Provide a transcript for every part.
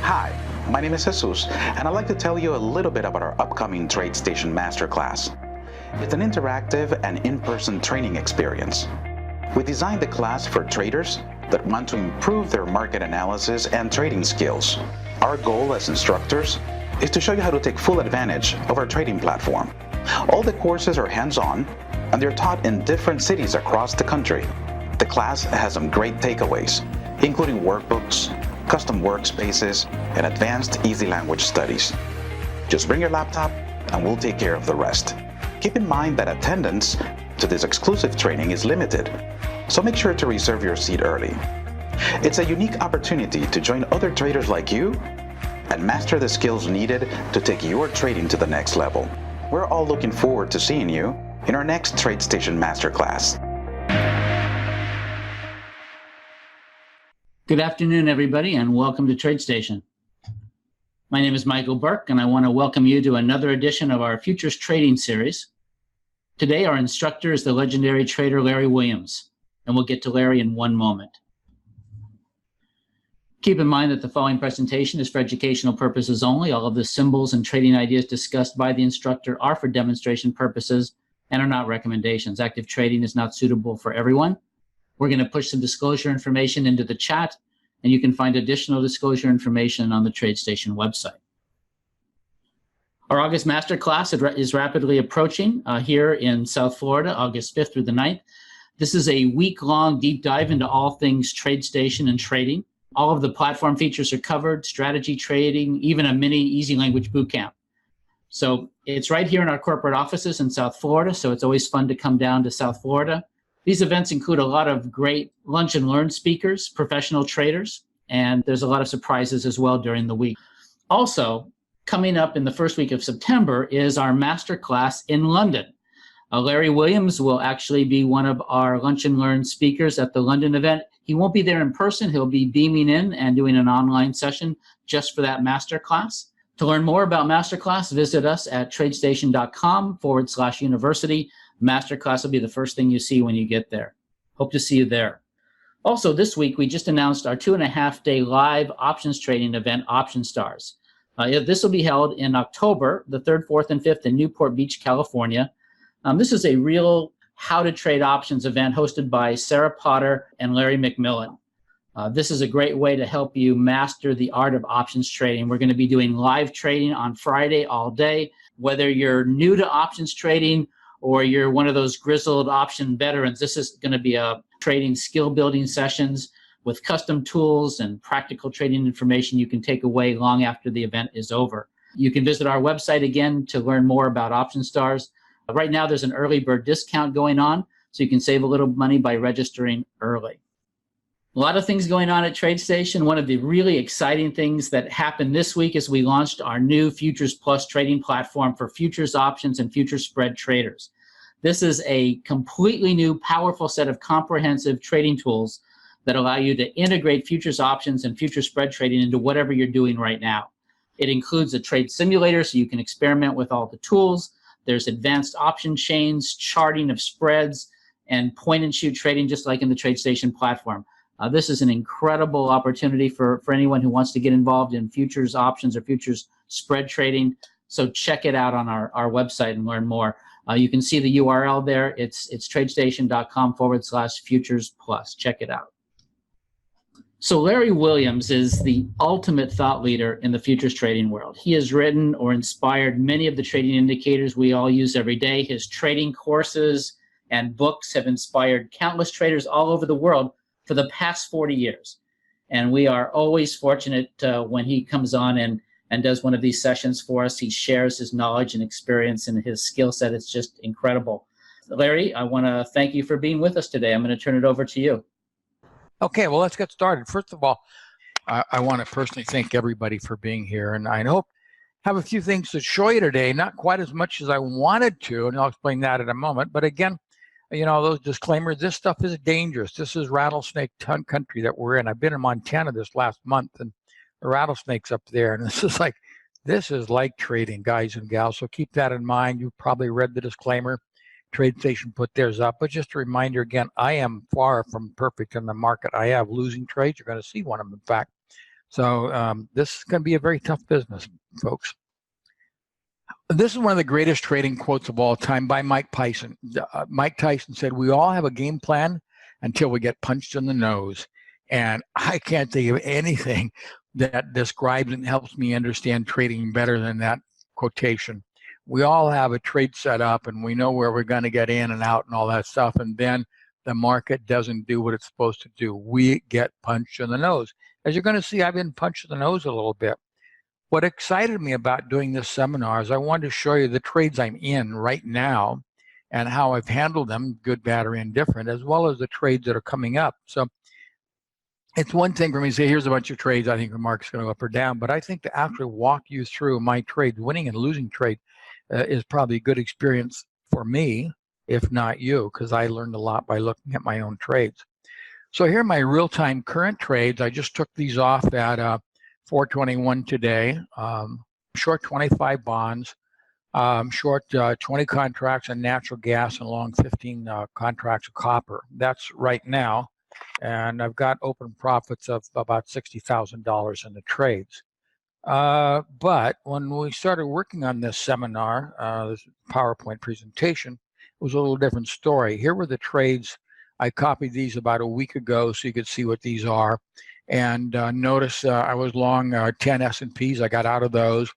Hi, my name is Jesus, and I'd like to tell you a little bit about our upcoming TradeStation Masterclass. It's an interactive and in-person training experience. We designed the class for traders that want to improve their market analysis and trading skills. Our goal as instructors is to show you how to take full advantage of our trading platform. All the courses are hands-on, and they're taught in different cities across the country. The class has some great takeaways, including workbooks, custom workspaces, and advanced easy language studies. Just bring your laptop and we'll take care of the rest. Keep in mind that attendance to this exclusive training is limited, so make sure to reserve your seat early. It's a unique opportunity to join other traders like you and master the skills needed to take your trading to the next level. We're all looking forward to seeing you in our next TradeStation Masterclass. Good afternoon, everybody, and welcome to TradeStation. My name is Michael Burke, and I want to welcome you to another edition of our Futures Trading Series. Today, our instructor is the legendary trader Larry Williams, and we'll get to Larry in one moment. Keep in mind that the following presentation is for educational purposes only. All of the symbols and trading ideas discussed by the instructor are for demonstration purposes and are not recommendations. Active trading is not suitable for everyone. We're going to push some disclosure information into the chat, and you can find additional disclosure information on the TradeStation website. Our August Masterclass is rapidly approaching here in South Florida, August 5th through the 9th. This is a week-long deep dive into all things TradeStation and trading. All of the platform features are covered, strategy, trading, even a mini easy language bootcamp. So it's right here in our corporate offices in South Florida, so it's always fun to come down to South Florida. These events include a lot of great lunch and learn speakers, professional traders, and there's a lot of surprises as well during the week. Also, coming up in the first week of September is our masterclass in London. Larry Williams will actually be one of our lunch and learn speakers at the London event. He won't be there in person. He'll be beaming in and doing an online session just for that masterclass. To learn more about masterclass, visit us at tradestation.com/university. Masterclass will be the first thing you see when you get there. Hope to see you there. Also, this week, we just announced our 2.5-day live options trading event, Option Stars. This will be held in October, the 3rd, 4th, and 5th in Newport Beach, California. This is a real how to trade options event hosted by Sarah Potter and Larry McMillan. This is a great way to help you master the art of options trading. We're going to be doing live trading on Friday all day. Whether you're new to options trading or you're one of those grizzled option veterans, this is going to be a trading skill building sessions with custom tools and practical trading information you can take away long after the event is over. You can visit our website again to learn more about Option Stars. Right now, there's an early bird discount going on, so you can save a little money by registering early. A lot of things going on at TradeStation. One of the really exciting things that happened this week is we launched our new Futures Plus trading platform for futures options and futures spread traders. This is a completely new, powerful set of comprehensive trading tools that allow you to integrate futures options and futures spread trading into whatever you're doing right now. It includes a trade simulator so you can experiment with all the tools. There's advanced option chains, charting of spreads, and point-and-shoot trading just like in the TradeStation platform. This is an incredible opportunity for anyone who wants to get involved in futures options or futures spread trading. So check it out on our website and learn more. You can see the URL there. It's tradestation.com/futures plus. Check it out. So Larry Williams is the ultimate thought leader in the futures trading world. He has written or inspired many of the trading indicators we all use every day. His trading courses and books have inspired countless traders all over the world for the past 40 years. And we are always fortunate when he comes on and does one of these sessions for us. He shares his knowledge and experience and his skill set. It's just incredible. Larry, I want to thank you for being with us today. I'm going to turn it over to you. Okay, well, let's get started. First of all, I want to personally thank everybody for being here. And I hope have a few things to show you today, not quite as much as I wanted to, and I'll explain that in a moment. But again, you know, those disclaimers, this stuff is dangerous. This is rattlesnake country that we're in. I've been in Montana this last month, and the rattlesnakes up there. And this is like trading, guys and gals. So keep that in mind. You've probably read the disclaimer. TradeStation put theirs up. But just a reminder again, I am far from perfect in the market. I have losing trades. You're going to see one of them, in fact. So this is going to be a very tough business, folks. This is one of the greatest trading quotes of all time by Mike Tyson. Mike Tyson said, "We all have a game plan until we get punched in the nose." And I can't think of anything that describes and helps me understand trading better than that quotation. We all have a trade set up and we know where we're going to get in and out and all that stuff. And then the market doesn't do what it's supposed to do. We get punched in the nose. As you're going to see, I've been punched in the nose a little bit. What excited me about doing this seminar is I wanted to show you the trades I'm in right now and how I've handled them, good, bad, or indifferent, as well as the trades that are coming up. So it's one thing for me to say, here's a bunch of trades, I think the market's going to go up or down, but I think to actually walk you through my trades, winning and losing trade, is probably a good experience for me, if not you, because I learned a lot by looking at my own trades. So here are my real-time current trades. I just took these off at 421 today. Short 25 bonds, short 20 contracts on natural gas, and long 15 contracts of copper. That's right now. And I've got open profits of about $60,000 in the trades. But when we started working on this seminar, this PowerPoint presentation, it was a little different story. Here were the trades. I copied these about a week ago so you could see what these are. And notice I was long 10 S&Ps. I got out of those.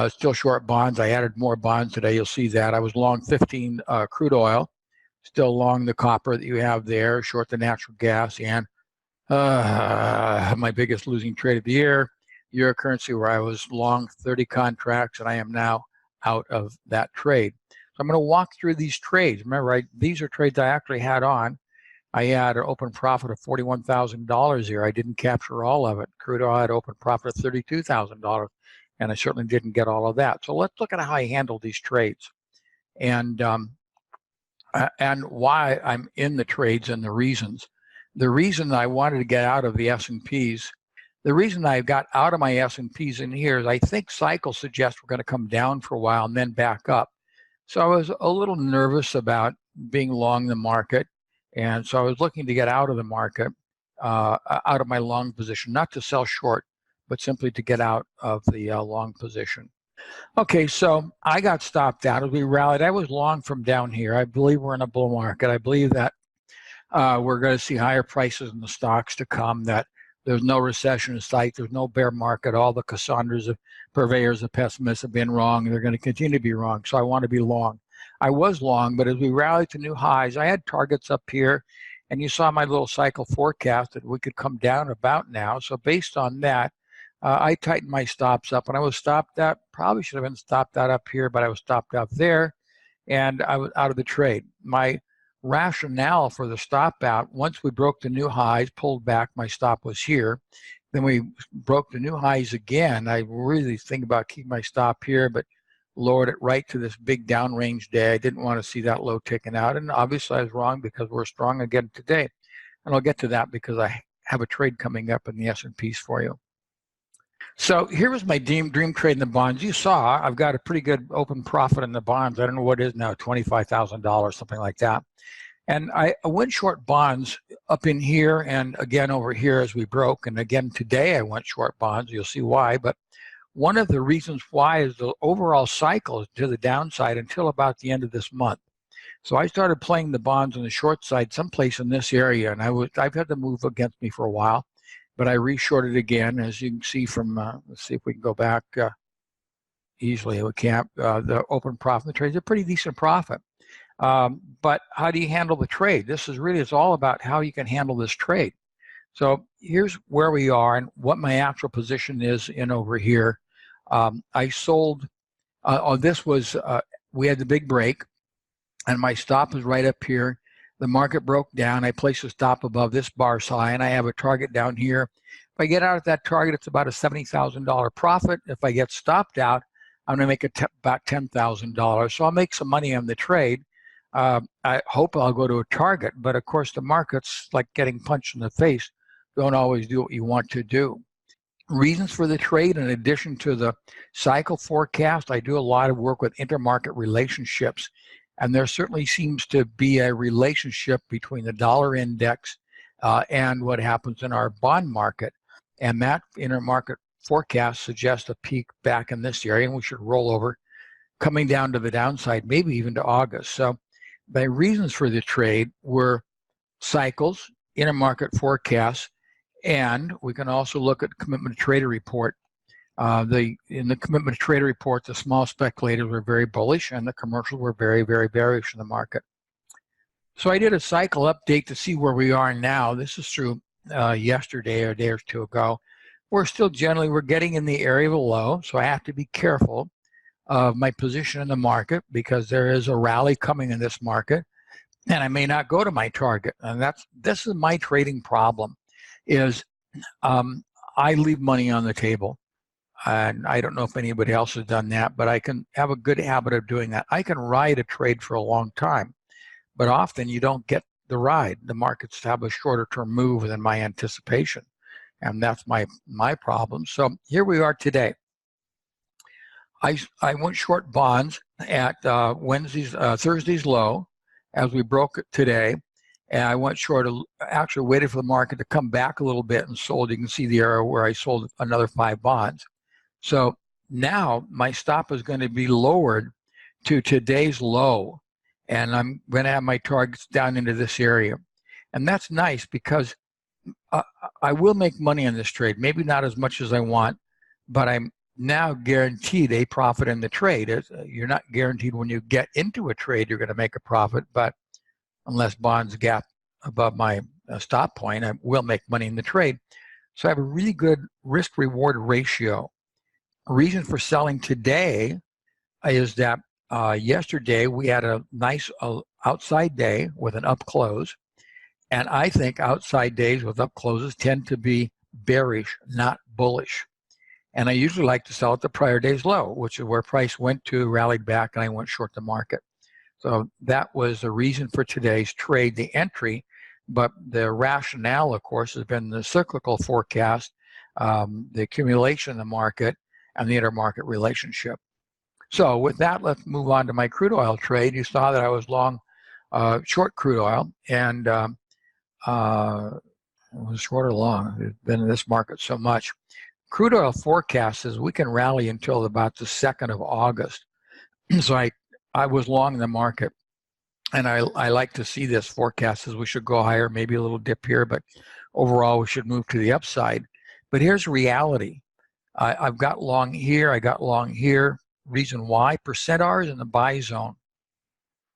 Still short bonds. I added more bonds today. You'll see that. I was long 15 crude oil. Still long the copper that you have there. Short the natural gas. And my biggest losing trade of the year, euro currency, where I was long 30 contracts, and I am now out of that trade. So I'm going to walk through these trades. Remember, these are trades I actually had on. I had an open profit of $41,000 here. I didn't capture all of it. Crude oil had open profit of $32,000, and I certainly didn't get all of that. So let's look at how I handle these trades and why I'm in the trades and the reasons. The reason I wanted to get out of the S&Ps, the reason I got out of my S&Ps in here is I think cycles suggest we're going to come down for a while and then back up. So I was a little nervous about being long the market. And so I was looking to get out of the market, out of my long position, not to sell short, but simply to get out of the long position. Okay, so I got stopped out as we rallied. I was long from down here. I believe we're in a bull market. I believe that we're going to see higher prices in the stocks to come, that there's no recession in sight, there's no bear market. All the Cassandras, purveyors of pessimists have been wrong, and they're going to continue to be wrong. So I want to be long. I was long, but as we rallied to new highs, I had targets up here, and you saw my little cycle forecast that we could come down about now. So based on that, I tightened my stops up, and I was stopped out. Probably should have been stopped out up here, but I was stopped out there, and I was out of the trade. My rationale for the stop out, once we broke the new highs, pulled back, my stop was here. Then we broke the new highs again. I really think about keeping my stop here, but lowered it right to this big downrange day. I didn't want to see that low taken out, and obviously I was wrong because we're strong again today. And I'll get to that because I have a trade coming up in the S&Ps for you. So here was my dream trade in the bonds. You saw I've got a pretty good open profit in the bonds. I don't know what it is now, $25,000, something like that. And I went short bonds up in here and again over here as we broke. And again today I went short bonds. You'll see why. But one of the reasons why is the overall cycle is to the downside until about the end of this month. So I started playing the bonds on the short side someplace in this area, and I've had to move against me for a while, but I reshorted again, as you can see from, let's see if we can go back easily. We can't. The open profit in the trade is a pretty decent profit. But how do you handle the trade? This is really, it's all about how you can handle this trade. So here's where we are and what my actual position is in over here. I sold, this was, we had the big break and my stop is right up here. The market broke down. I placed a stop above this bar high and I have a target down here. If I get out at that target, it's about a $70,000 profit. If I get stopped out, I'm going to make about $10,000. So I'll make some money on the trade. I hope I'll go to a target, but of course the market's like getting punched in the face. Don't always do what you want to do. Reasons for the trade, in addition to the cycle forecast, I do a lot of work with intermarket relationships. And there certainly seems to be a relationship between the dollar index and what happens in our bond market. and that intermarket forecast suggests a peak back in this area, and we should roll over, coming down to the downside, maybe even to August. So the reasons for the trade were cycles, intermarket forecasts, and we can also look at commitment to trader report. In the commitment to trader report, the small speculators were very bullish, and the commercials were very, very bearish in the market. So I did a cycle update to see where we are now. This is through yesterday or a day or two ago. We're getting in the area of a low, so I have to be careful of my position in the market because there is a rally coming in this market, and I may not go to my target. And this is my trading problem, is I leave money on the table. And I don't know if anybody else has done that, but I can have a good habit of doing that. I can ride a trade for a long time, but often you don't get the ride. The markets have a shorter term move than my anticipation. And that's my problem. So here we are today. I went short bonds at Thursday's low as we broke it today. And I went short, actually waited for the market to come back a little bit and sold. You can see the arrow where I sold another 5 bonds. So now my stop is going to be lowered to today's low. And I'm going to have my targets down into this area. And that's nice because I will make money on this trade. Maybe not as much as I want, but I'm now guaranteed a profit in the trade. You're not guaranteed when you get into a trade you're going to make a profit, but unless bonds gap above my stop point, I will make money in the trade. So I have a really good risk-reward ratio. A reason for selling today is that yesterday we had a nice outside day with an up close. And I think outside days with up closes tend to be bearish, not bullish. And I usually like to sell at the prior day's low, which is where price went to, rallied back, and I went short the market. So that was the reason for today's trade, the entry. But the rationale, of course, has been the cyclical forecast, the accumulation in the market, and the intermarket relationship. So with that, let's move on to my crude oil trade. You saw that I was long short crude oil, and it was short or long. It's been in this market so much. Crude oil forecast is we can rally until about the 2nd of August. So I was long in the market, and I like to see this forecast as we should go higher, maybe a little dip here, but overall we should move to the upside. But here's reality. I've got long here, I got long here. Reason why? Percent R is in the buy zone.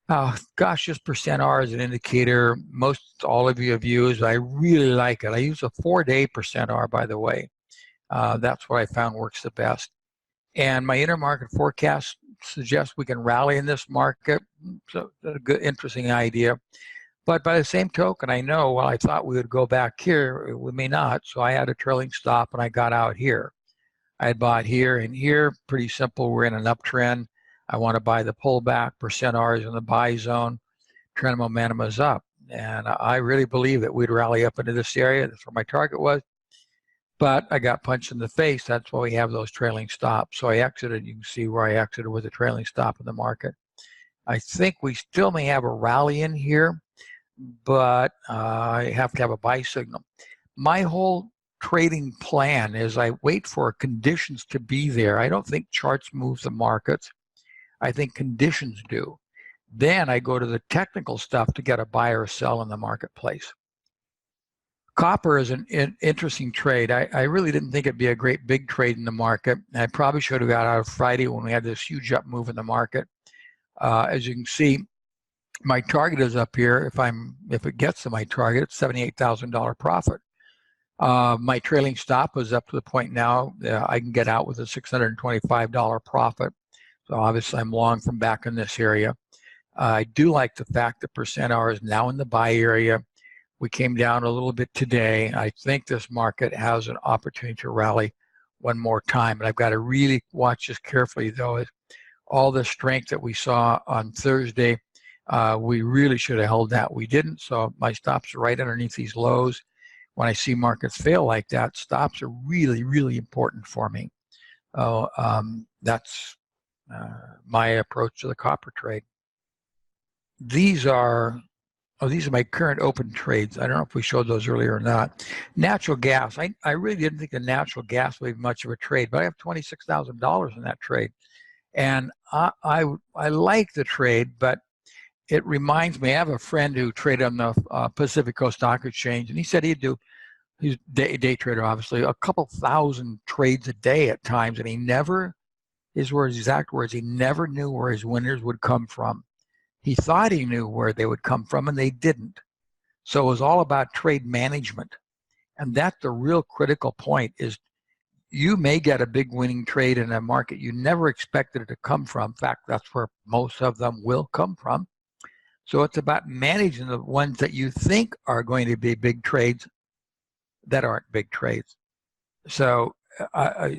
Gosh, just percent R is an indicator most all of you have used. I really like it. I use a 4-day percent R, by the way. That's what I found works the best. And my intermarket forecast suggests we can rally in this market. So a good, interesting idea. But by the same token, I know, well, I thought we would go back here. We may not. So I had a trailing stop and I got out here. I had bought here and here. Pretty simple. We're in an uptrend. I want to buy the pullback. Percent R is in the buy zone. Trend momentum is up. And I really believe that we'd rally up into this area. That's where my target was. But I got punched in the face. That's why we have those trailing stops. So I exited. You can see where I exited with a trailing stop in the market. I think we still may have a rally in here, but I have to have a buy signal. My whole trading plan is I wait for conditions to be there. I don't think charts move the markets. I think conditions do. Then I go to the technical stuff to get a buy or sell in the marketplace. Copper is an interesting trade. I really didn't think it'd be a great big trade in the market. I probably should have got out of Friday when we had this huge up move in the market. As you can see, my target is up here. If it gets to my target, it's $78,000 profit. My trailing stop is up to the point now I can get out with a $625 profit. So obviously I'm long from back in this area. I do like the fact that percent R is now in the buy area. We came down a little bit today. I think this market has an opportunity to rally one more time. And I've got to really watch this carefully, though. All the strength that we saw on Thursday, we really should have held that. We didn't. So my stops are right underneath these lows. When I see markets fail like that, stops are really, really important for me. That's my approach to the copper trade. These are Oh, these are my current open trades. I don't know if we showed those earlier or not. Natural gas. I really didn't think the natural gas would be much of a trade, but I have $26,000 in that trade. And I like the trade, but it reminds me, I have a friend who traded on the Pacific Coast Stock Exchange, and he said he's day trader, obviously, a couple thousand trades a day at times, and he never, his words, exact words, he never knew where his winners would come from. He thought he knew where they would come from, and they didn't. So it was all about trade management. And that's the real critical point is you may get a big winning trade in a market you never expected it to come from. In fact, that's where most of them will come from. So it's about managing the ones that you think are going to be big trades that aren't big trades. So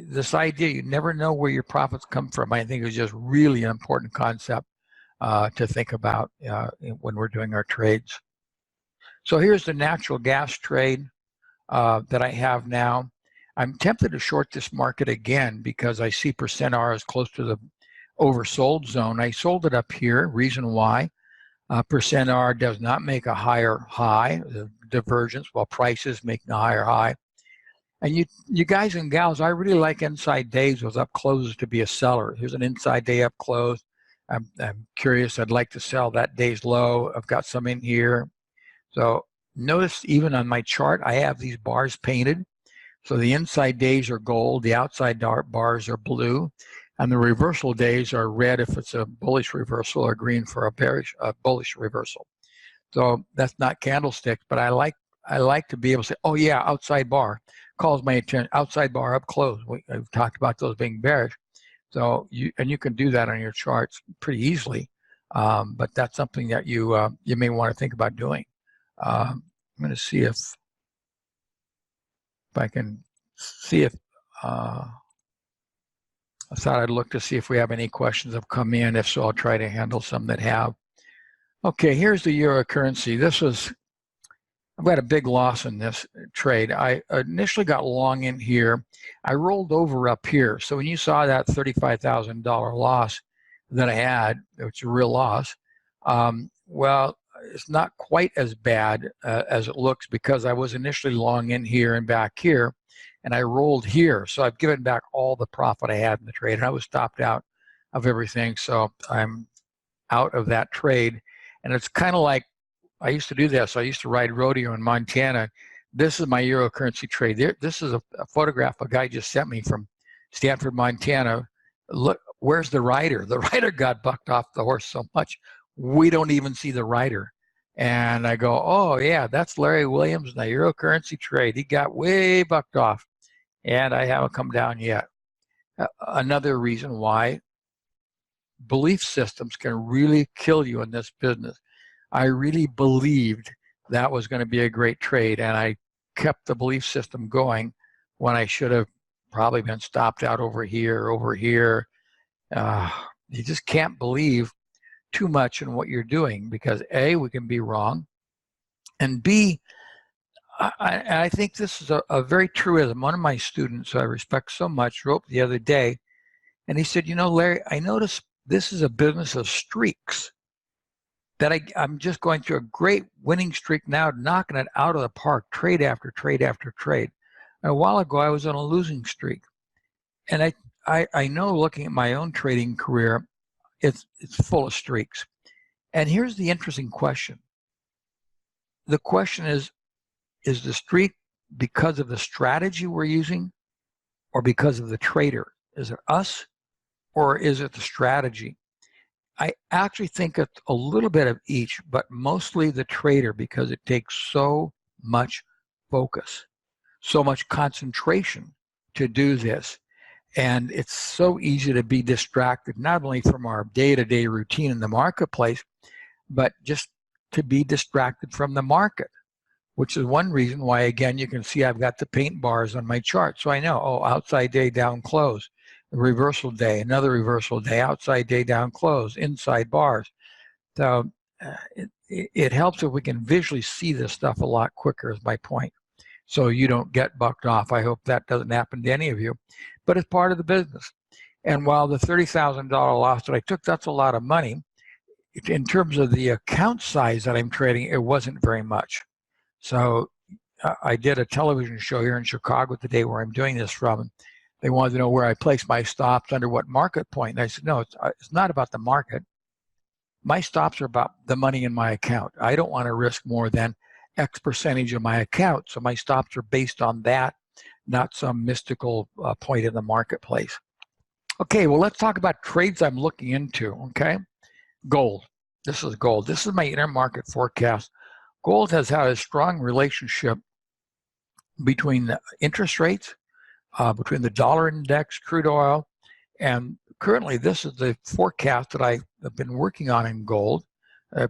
this idea, you never know where your profits come from, I think is just really an important concept to think about when we're doing our trades. So here's the natural gas trade that I have now. I'm tempted to short this market again because I see percent R is close to the oversold zone. I sold it up here. Reason why? Percent R does not make a higher high, the divergence, while prices making a higher high. And you guys and gals, I really like inside days with up closes to be a seller. Here's an inside day up close. I'm curious. I'd like to sell that day's low. I've got some in here. So notice even on my chart, I have these bars painted. So the inside days are gold, the outside bars are blue, and the reversal days are red if it's a bullish reversal or green for a bullish reversal. So that's not candlesticks, but I like to be able to say, oh yeah, outside bar calls my attention. Outside bar up close. I've talked about those being bearish. So you can do that on your charts pretty easily, but that's something that you may want to think about doing. I'm going to see if I can see if I thought I'd look to see if we have any questions that have come in. If so, I'll try to handle some that have. Okay, here's the euro currency. I've got a big loss in this trade. I initially got long in here. I rolled over up here. So when you saw that $35,000 loss that I had, which is a real loss, well, it's not quite as bad as it looks because I was initially long in here and back here, and I rolled here. So I've given back all the profit I had in the trade, and I was stopped out of everything. So I'm out of that trade. And it's kind of like, I used to do this. I used to ride rodeo in Montana. This is my euro currency trade. This is a photograph a guy just sent me from Stanford, Montana. Look, where's the rider? The rider got bucked off the horse so much, we don't even see the rider. And I go, oh yeah, that's Larry Williams in the euro currency trade. He got way bucked off, and I haven't come down yet. Another reason why belief systems can really kill you in this business. I really believed that was going to be a great trade, and I kept the belief system going when I should have probably been stopped out over here. You just can't believe too much in what you're doing because A, we can be wrong, and B, I think this is a very truism. One of my students who I respect so much wrote the other day, and he said, you know, Larry, I noticed this is a business of streaks. That I'm just going through a great winning streak now, knocking it out of the park, trade after trade after trade. And a while ago, I was on a losing streak. And I know looking at my own trading career, it's full of streaks. And here's the interesting question. The question is the streak because of the strategy we're using or because of the trader? Is it us or is it the strategy? I actually think it's a little bit of each, but mostly the trader because it takes so much focus, so much concentration to do this. And it's so easy to be distracted, not only from our day-to-day routine in the marketplace, but just to be distracted from the market, which is one reason why, again, you can see I've got the paint bars on my chart. So I know, oh, outside day down close. Reversal day, another reversal day, outside day down close, inside bars. So it helps if we can visually see this stuff a lot quicker is my point. So you don't get bucked off. I hope that doesn't happen to any of you, but it's part of the business. And while the $30,000 loss that I took, that's a lot of money. in terms of the account size that I'm trading, it wasn't very much. So I did a television show here in Chicago today where I'm doing this from. They wanted to know where I place my stops under what market point. And I said, no, it's not about the market. My stops are about the money in my account. I don't want to risk more than X percentage of my account. So my stops are based on that, not some mystical point in the marketplace. Okay, well, let's talk about trades I'm looking into, okay? Gold. This is gold. This is my intermarket forecast. Gold has had a strong relationship between the interest rates, between the dollar index, crude oil, and currently this is the forecast that I have been working on in gold.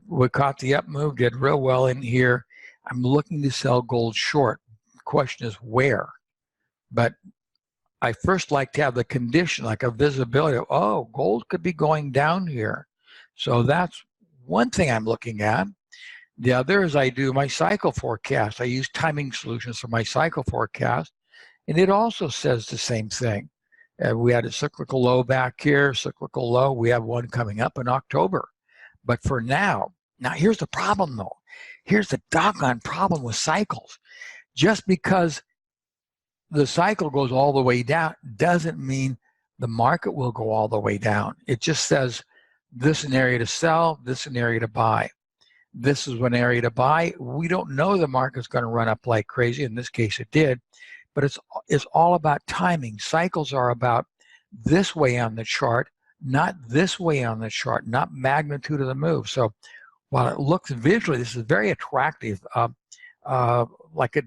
We caught the up move, did real well in here. I'm looking to sell gold short. The question is where? But I first like to have the condition, like a visibility of, oh, gold could be going down here. So that's one thing I'm looking at. The other is I do my cycle forecast. I use timing solutions for my cycle forecast, and it also says the same thing. We had a cyclical low back here, cyclical low. We have one coming up in October. But for now here's the problem though. Here's the doggone problem with cycles. Just because the cycle goes all the way down doesn't mean the market will go all the way down. It just says this is an area to sell, this is an area to buy. This is one area to buy. We don't know the market's going to run up like crazy. In this case, it did. But it's all about timing. Cycles are about this way on the chart, not this way on the chart, not magnitude of the move. So while it looks visually, this is very attractive, like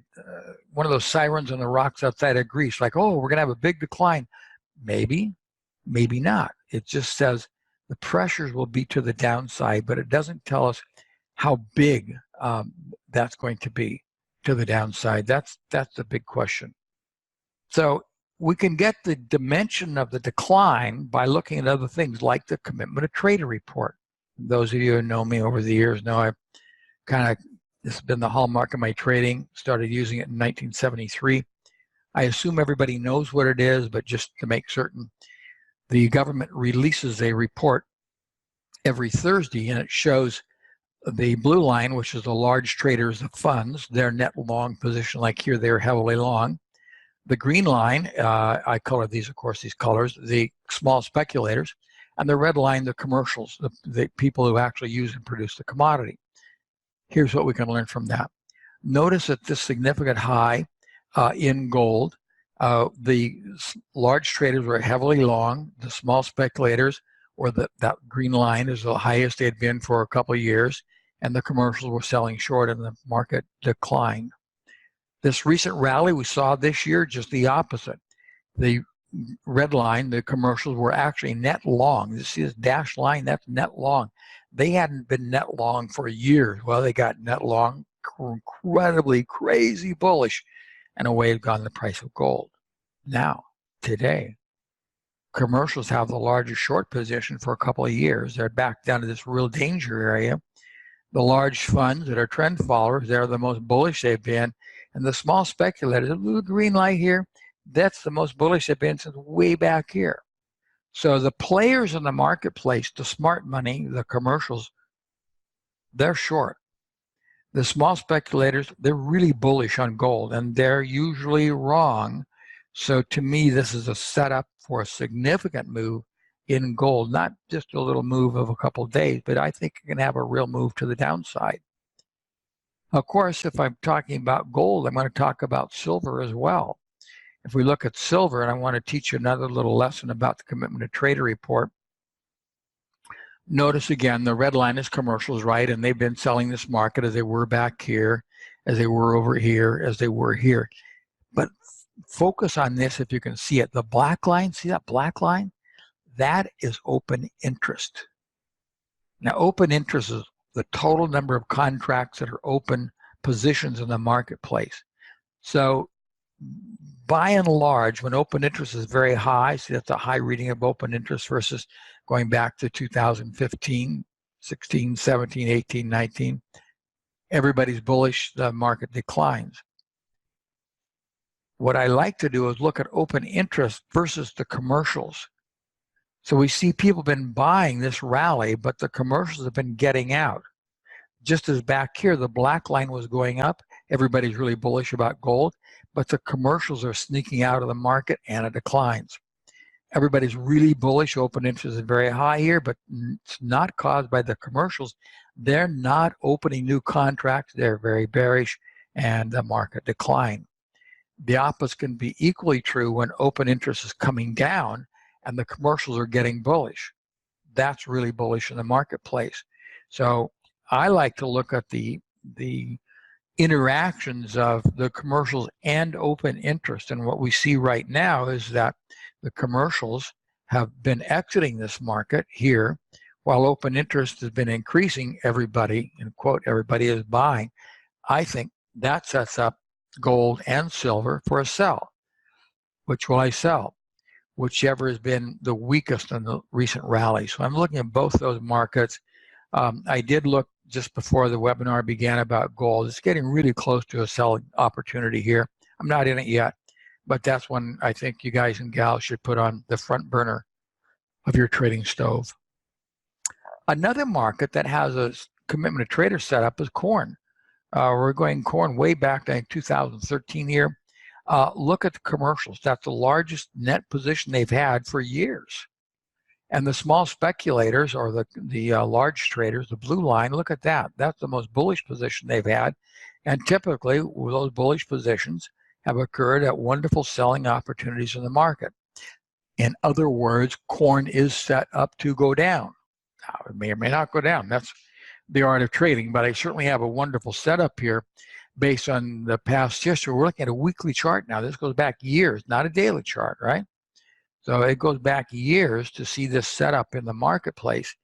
one of those sirens on the rocks outside of Greece, like, oh, we're going to have a big decline. Maybe, maybe not. It just says the pressures will be to the downside, but it doesn't tell us how big that's going to be to the downside. That's the big question. So we can get the dimension of the decline by looking at other things like the commitment to trader report. Those of you who know me over the years know I've this has been the hallmark of my trading. Started using it in 1973. I assume everybody knows what it is, but just to make certain, the government releases a report every Thursday, and it shows the blue line, which is the large traders of funds, their net long position. Like here, they're heavily long. The green line, I color these, of course, these colors, the small speculators, and the red line, the commercials, the people who actually use and produce the commodity. Here's what we can learn from that. Notice that this significant high in gold, the large traders were heavily long, the small speculators, or that green line is the highest they had been for a couple of years, and the commercials were selling short and the market declined. This recent rally we saw this year, just the opposite. The red line, the commercials were actually net long. You see this dashed line, that's net long. They hadn't been net long for years. Well, they got net long, incredibly crazy bullish, and away had gone the price of gold. Now, today, commercials have the largest short position for a couple of years. They're back down to this real danger area. The large funds that are trend followers, they're the most bullish they've been. And the small speculators, the little green light here, that's the most bullish they've been since way back here. So the players in the marketplace, the smart money, the commercials, they're short. The small speculators, they're really bullish on gold, and they're usually wrong. So to me, this is a setup for a significant move in gold, not just a little move of a couple of days, but I think you can have a real move to the downside. Of course, if I'm talking about gold, I'm going to talk about silver as well. If we look at silver, and I want to teach you another little lesson about the commitment to trader report, notice again, the red line is commercials, right? And they've been selling this market as they were back here, as they were over here, as they were here. But focus on this if you can see it. The black line, see that black line? That is open interest. Now, open interest is the total number of contracts that are open positions in the marketplace. So by and large, when open interest is very high, see that's a high reading of open interest versus going back to 2015, 16, 17, 18, 19, everybody's bullish, the market declines. What I like to do is look at open interest versus the commercials. So we see people have been buying this rally, but the commercials have been getting out. Just as back here, the black line was going up, everybody's really bullish about gold, but the commercials are sneaking out of the market and it declines. Everybody's really bullish. Open interest is very high here, but it's not caused by the commercials. They're not opening new contracts. They're very bearish and the market decline. The opposite can be equally true when open interest is coming down and the commercials are getting bullish. That's really bullish in the marketplace. So I like to look at the interactions of the commercials and open interest. And what we see right now is that the commercials have been exiting this market here while open interest has been increasing. Everybody, in quote, everybody is buying. I think that sets up gold and silver for a sell. Which will I sell? Whichever has been the weakest in the recent rally. So I'm looking at both those markets. I did look just before the webinar began about gold. It's getting really close to a selling opportunity here. I'm not in it yet, but that's one I think you guys and gals should put on the front burner of your trading stove. Another market that has a commitment to trader set up is corn. We're going corn way back to 2013 here. Look at the commercials. That's the largest net position they've had for years. And the small speculators or the large traders, the blue line, look at that. That's the most bullish position they've had. And typically, those bullish positions have occurred at wonderful selling opportunities in the market. In other words, corn is set up to go down. Now, it may or may not go down. That's the art of trading, but I certainly have a wonderful setup here based on the past history. We're looking at a weekly chart now. This goes back years, not a daily chart, right? So it goes back years to see this setup in the marketplace.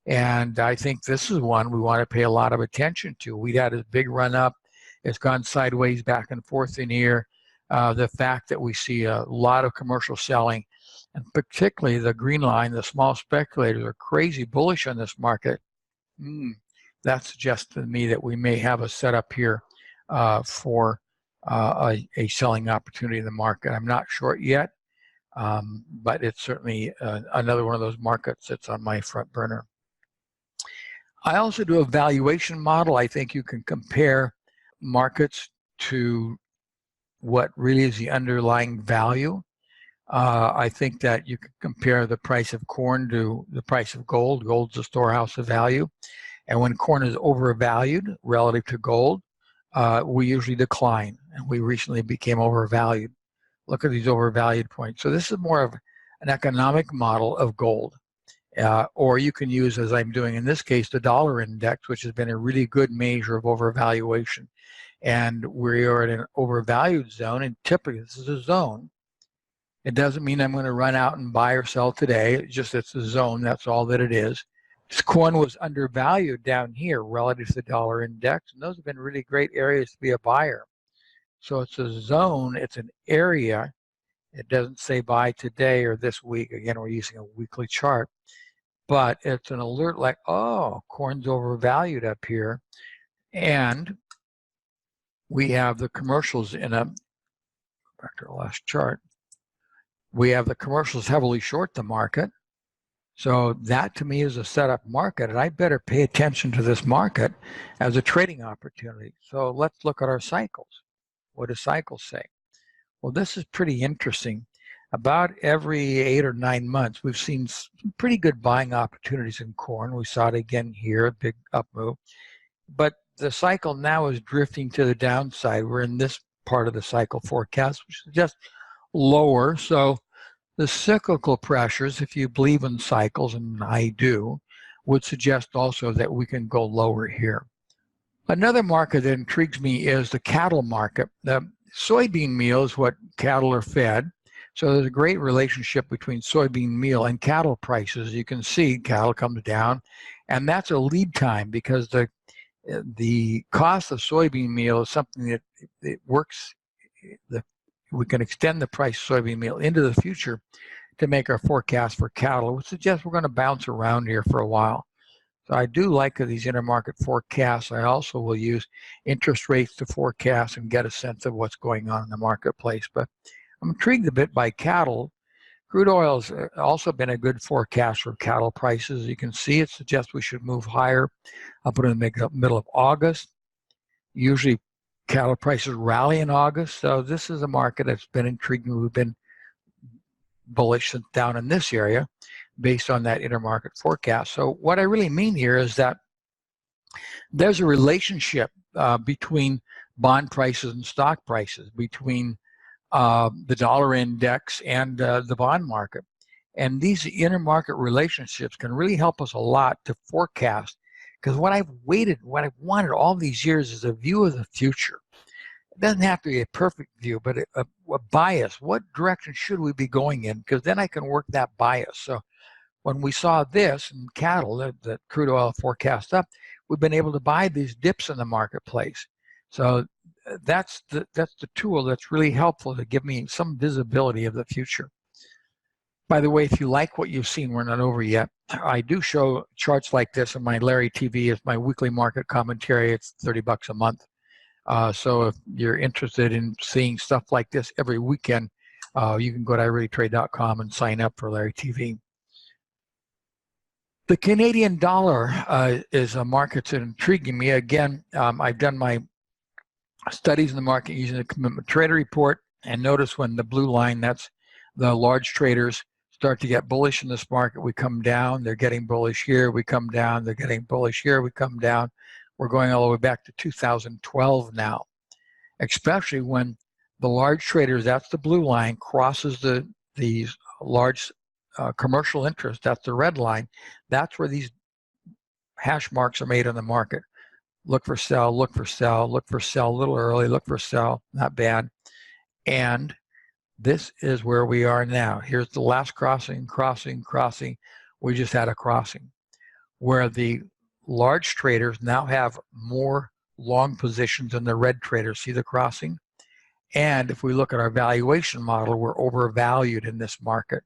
And I think this is one we want to pay a lot of attention to. We had a big run up. It's gone sideways back and forth in here. The fact that we see a lot of commercial selling, and particularly the green line, the small speculators are crazy bullish on this market. That suggests to me that we may have a setup here for a selling opportunity in the market. I'm not short yet. But it's certainly another one of those markets that's on my front burner. I also do a valuation model. I think you can compare markets to what really is the underlying value. I think that you can compare the price of corn to the price of gold. Gold's a storehouse of value. And when corn is overvalued relative to gold, we usually decline. And we recently became overvalued. Look at these overvalued points. So this is more of an economic model of gold. Or you can use, as I'm doing in this case, the dollar index, which has been a really good measure of overvaluation. And we are in an overvalued zone, and typically this is a zone. It doesn't mean I'm going to run out and buy or sell today. It's just it's a zone. That's all that it is. This corn was undervalued down here relative to the dollar index, and those have been really great areas to be a buyer. So it's a zone, it's an area. It doesn't say buy today or this week. Again, we're using a weekly chart. But it's an alert like, oh, corn's overvalued up here. And we have the commercials in a, back to our last chart. We have the commercials heavily short the market. So that to me is a setup market, and I better pay attention to this market as a trading opportunity. So let's look at our cycles. What do cycles say? Well, this is pretty interesting. About every 8 or 9 months, we've seen some pretty good buying opportunities in corn. We saw it again here, a big up move. But the cycle now is drifting to the downside. We're in this part of the cycle forecast, which is just lower. So the cyclical pressures, if you believe in cycles, and I do, would suggest also that we can go lower here. Another market that intrigues me is the cattle market. The soybean meal is what cattle are fed. So there's a great relationship between soybean meal and cattle prices. You can see cattle comes down, and that's a lead time because the cost of soybean meal is something that it works. We can extend the price of soybean meal into the future to make our forecast for cattle, which suggests we're going to bounce around here for a while. So I do like these intermarket forecasts. I also will use interest rates to forecast and get a sense of what's going on in the marketplace. But I'm intrigued a bit by cattle Crude oil's also been a good forecast for cattle prices. You can see it suggests we should move higher up in the middle of August. Usually cattle prices rally in August, so this is a market that's been intriguing. We've been bullish down in this area based on that intermarket forecast. So what I really mean here is that there's a relationship between bond prices and stock prices, between the dollar index and the bond market. And these intermarket relationships can really help us a lot to forecast, because what I've wanted all these years is a view of the future. It doesn't have to be a perfect view, but a bias. What direction should we be going in? Because then I can work that bias. So when we saw this in cattle, the crude oil forecast up, we've been able to buy these dips in the marketplace. So that's the tool that's really helpful to give me some visibility of the future. By the way, if you like what you've seen, we're not over yet. I do show charts like this on my Larry TV. It's my weekly market commentary. It's $30 a month. So if you're interested in seeing stuff like this every weekend, you can go to ireallytrade.com and sign up for Larry TV. The Canadian dollar is a market that's intriguing me. Again, I've done my studies in the market using the commitment trader report, and notice when the blue line, that's the large traders, start to get bullish in this market, we come down. They're getting bullish here, we come down. They're getting bullish here, we come down. We're going all the way back to 2012 now, especially when the large traders, that's the blue line, crosses these large commercial interest, that's the red line. That's where these hash marks are made on the market. Look for sell, look for sell, look for sell a little early, look for sell, not bad. And this is where we are now. Here's the last crossing. We just had a crossing where the large traders now have more long positions than the red traders. See the crossing? And if we look at our valuation model, we're overvalued in this market.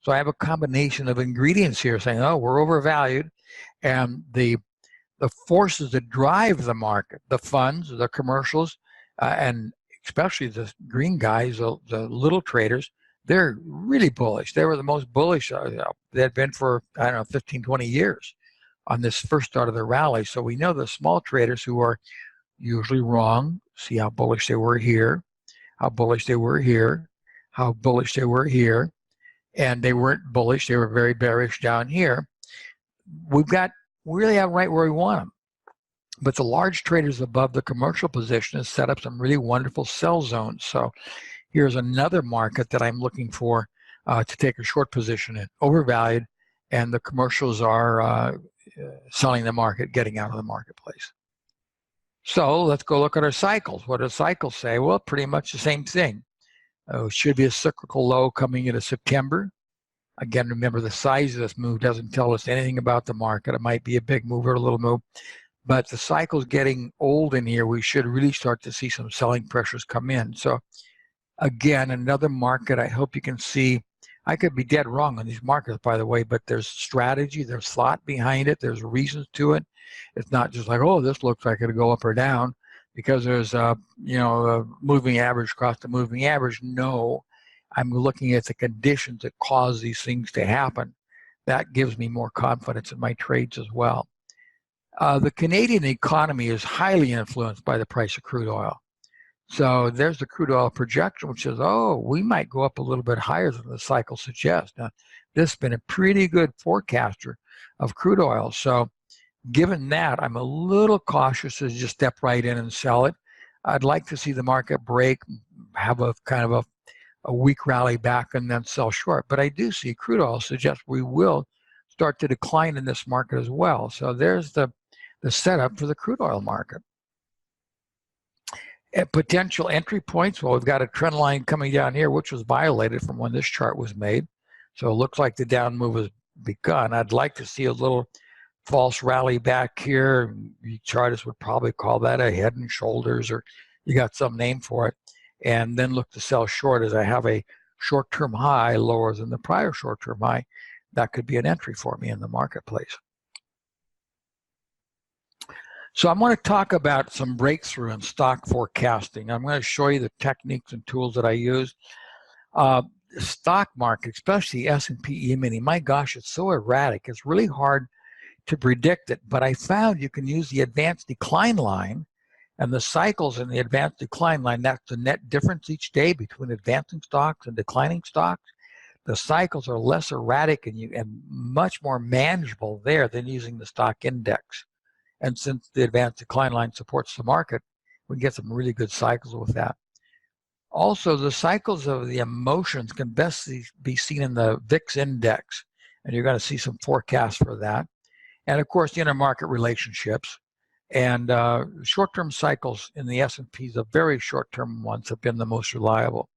So I have a combination of ingredients here saying, oh, we're overvalued. And the forces that drive the market, the funds, the commercials, and especially the green guys, the little traders, they're really bullish. They were the most bullish they had been for, 15, 20 years on this first start of the rally. So we know the small traders who are usually wrong. See how bullish they were here, how bullish they were here, how bullish they were here. And they weren't bullish. They were very bearish down here. We really have right where we want them. But the large traders above the commercial position has set up some really wonderful sell zones. So here's another market that I'm looking for to take a short position in. Overvalued, and the commercials are selling the market, getting out of the marketplace. So let's go look at our cycles. What do cycles say? Well, pretty much the same thing. It should be a cyclical low coming into September. Again, remember the size of this move doesn't tell us anything about the market. It might be a big move or a little move. But the cycle's getting old in here. We should really start to see some selling pressures come in. So again, another market I hope you can see. I could be dead wrong on these markets, by the way, but there's strategy, there's thought behind it, there's reasons to it. It's not just like, oh, this looks like it'll go up or down because there's a moving average across the moving average. No, I'm looking at the conditions that cause these things to happen. That gives me more confidence in my trades as well. The Canadian economy is highly influenced by the price of crude oil. So there's the crude oil projection, which says, oh, we might go up a little bit higher than the cycle suggests. Now, this has been a pretty good forecaster of crude oil. So given that, I'm a little cautious to just step right in and sell it. I'd like to see the market break, have a kind of a weak rally back, and then sell short. But I do see crude oil suggest we will start to decline in this market as well. So there's the setup for the crude oil market. At potential entry points, well, we've got a trend line coming down here, which was violated from when this chart was made. So it looks like the down move has begun. I'd like to see a little false rally back here. You chartists would probably call that a head and shoulders, or you got some name for it. And then look to sell short as I have a short-term high lower than the prior short-term high. That could be an entry for me in the marketplace. So I'm going to talk about some breakthrough in stock forecasting. I'm going to show you the techniques and tools that I use. stock market, especially the S&P E-mini, my gosh, it's so erratic. It's really hard to predict it. But I found you can use the advanced decline line, and the cycles in the advanced decline line, that's the net difference each day between advancing stocks and declining stocks. The cycles are less erratic and much more manageable there than using the stock index. And since the advanced decline line supports the market, we get some really good cycles with that. Also, the cycles of the emotions can best be seen in the VIX index, and you're going to see some forecasts for that. And of course, the intermarket relationships and short-term cycles in the S&P, the very short-term ones have been the most reliable.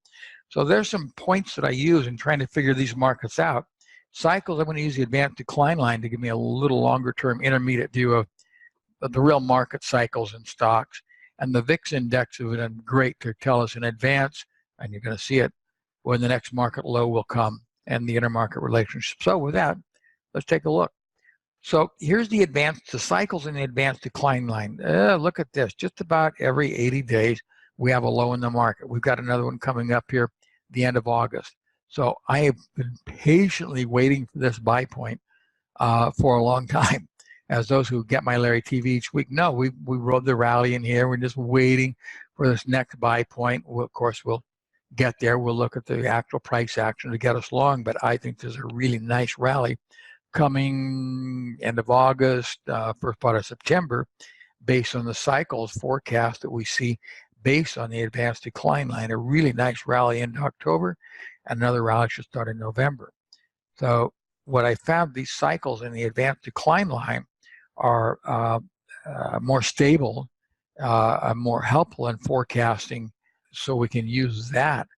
So there's some points that I use in trying to figure these markets out. Cycles, I'm going to use the advanced decline line to give me a little longer-term intermediate view of the real market cycles and stocks. And the VIX index have been great to tell us in advance, and you're going to see it when the next market low will come and the intermarket relationship. So with that, let's take a look. So here's the cycles in the advanced decline line. Look at this. Just about every 80 days, we have a low in the market. We've got another one coming up here the end of August. So I have been patiently waiting for this buy point for a long time. As those who get my Larry TV each week know, we rode the rally in here. We're just waiting for this next buy point. Of course, we'll get there. We'll look at the actual price action to get us long, but I think there's a really nice rally coming end of August, first part of September, based on the cycles forecast that we see based on the advanced decline line. A really nice rally into October, and another rally should start in November. So what I found, these cycles in the advanced decline line are more stable, more helpful in forecasting, so we can use that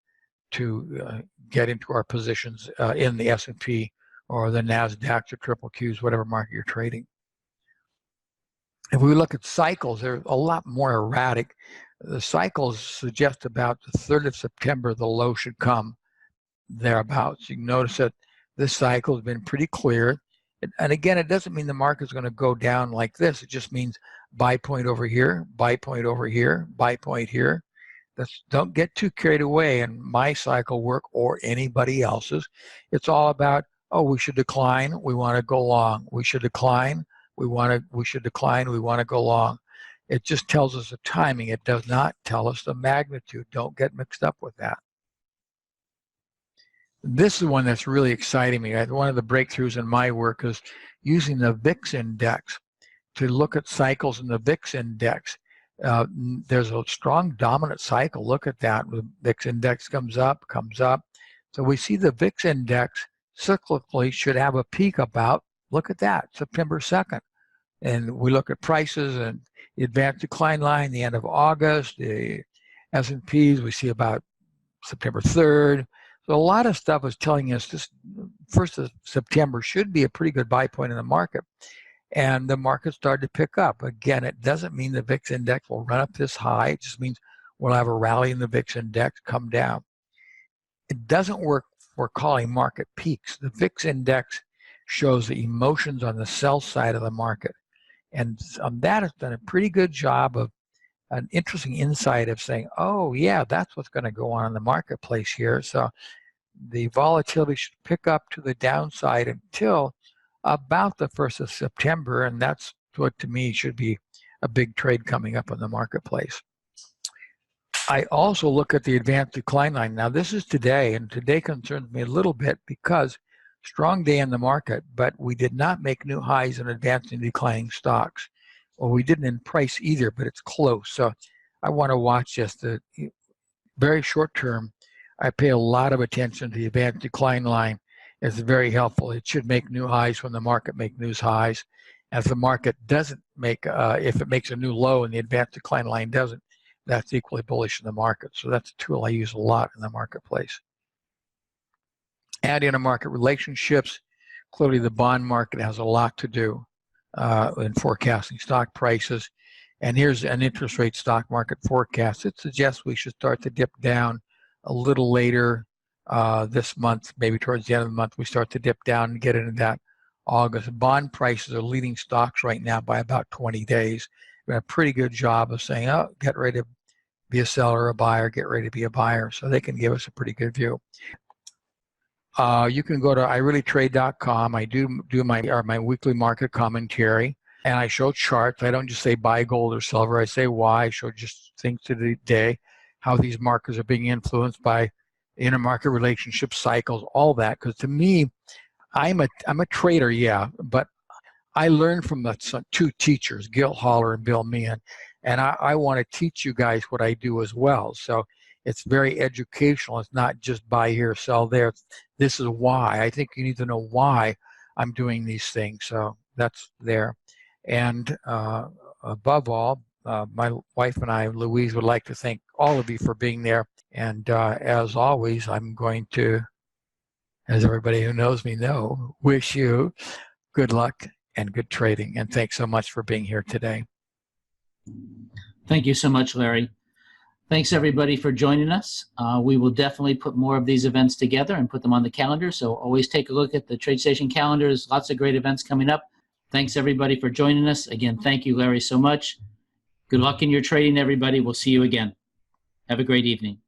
to get into our positions in the S&P or the NASDAQ or triple Qs, whatever market you're trading. If we look at cycles, they're a lot more erratic. The cycles suggest about the 3rd of September, the low should come thereabouts. You can notice that this cycle has been pretty clear. And again, it doesn't mean the market's going to go down like this. It just means buy point over here, buy point over here, buy point here. Don't get too carried away in my cycle work or anybody else's. It's all about, oh, we should decline, we want to go long. We should decline, we should decline, we want to go long. It just tells us the timing. It does not tell us the magnitude. Don't get mixed up with that. This is one that's really exciting me. One of the breakthroughs in my work is using the VIX index to look at cycles in the VIX index. There's a strong dominant cycle. Look at that. The VIX index comes up. So we see the VIX index cyclically should have a peak about, look at that, September 2nd. And we look at prices and the advanced decline line, the end of August, the S&Ps, we see about September 3rd. So a lot of stuff is telling us this 1st of September should be a pretty good buy point in the market. And the market started to pick up. Again, it doesn't mean the VIX index will run up this high. It just means we'll have a rally in the VIX index, come down. It doesn't work for calling market peaks. The VIX index shows the emotions on the sell side of the market. And on that, it's done a pretty good job of an interesting insight of saying, oh, yeah, that's what's going to go on in the marketplace here. So the volatility should pick up to the downside until about the 1st of September, and that's what to me should be a big trade coming up in the marketplace. I also look at the advanced decline line. Now this is today, and today concerns me a little bit because strong day in the market, but we did not make new highs in advanced and declining stocks. Well, we didn't in price either, but it's close. So I want to watch just the very short term. I pay a lot of attention to the advanced decline line. It's very helpful. It should make new highs when the market makes new highs. If the market doesn't make, if it makes a new low and the advanced decline line doesn't, that's equally bullish in the market. So that's a tool I use a lot in the marketplace. Add intermarket relationships. Clearly the bond market has a lot to do in forecasting stock prices. And here's an interest rate stock market forecast. It suggests we should start to dip down a little later this month, maybe towards the end of the month, we start to dip down and get into that August. Bond prices are leading stocks right now by about 20 days. We've done a pretty good job of saying, oh, get ready to be a seller or a buyer, get ready to be a buyer. So they can give us a pretty good view. You can go to ireallytrade.com. I do my weekly market commentary, and I show charts. I don't just say buy gold or silver. I say why. I show just things to the day, how these markets are being influenced by intermarket relationships, cycles, all that. Because to me, I'm a trader, yeah, but I learned from the two teachers, Gil Holler and Bill Meehan, and I want to teach you guys what I do as well. So it's very educational. It's not just buy here, sell there. This is why. I think you need to know why I'm doing these things. So that's there. And above all, my wife and I, Louise, would like to thank all of you for being there. And as always, I'm going to, as everybody who knows me know, wish you good luck and good trading. And thanks so much for being here today. Thank you so much, Larry. Thanks, everybody, for joining us. We will definitely put more of these events together and put them on the calendar. So always take a look at the TradeStation calendars. Lots of great events coming up. Thanks, everybody, for joining us. Again, thank you, Larry, so much. Good luck in your trading, everybody. We'll see you again. Have a great evening.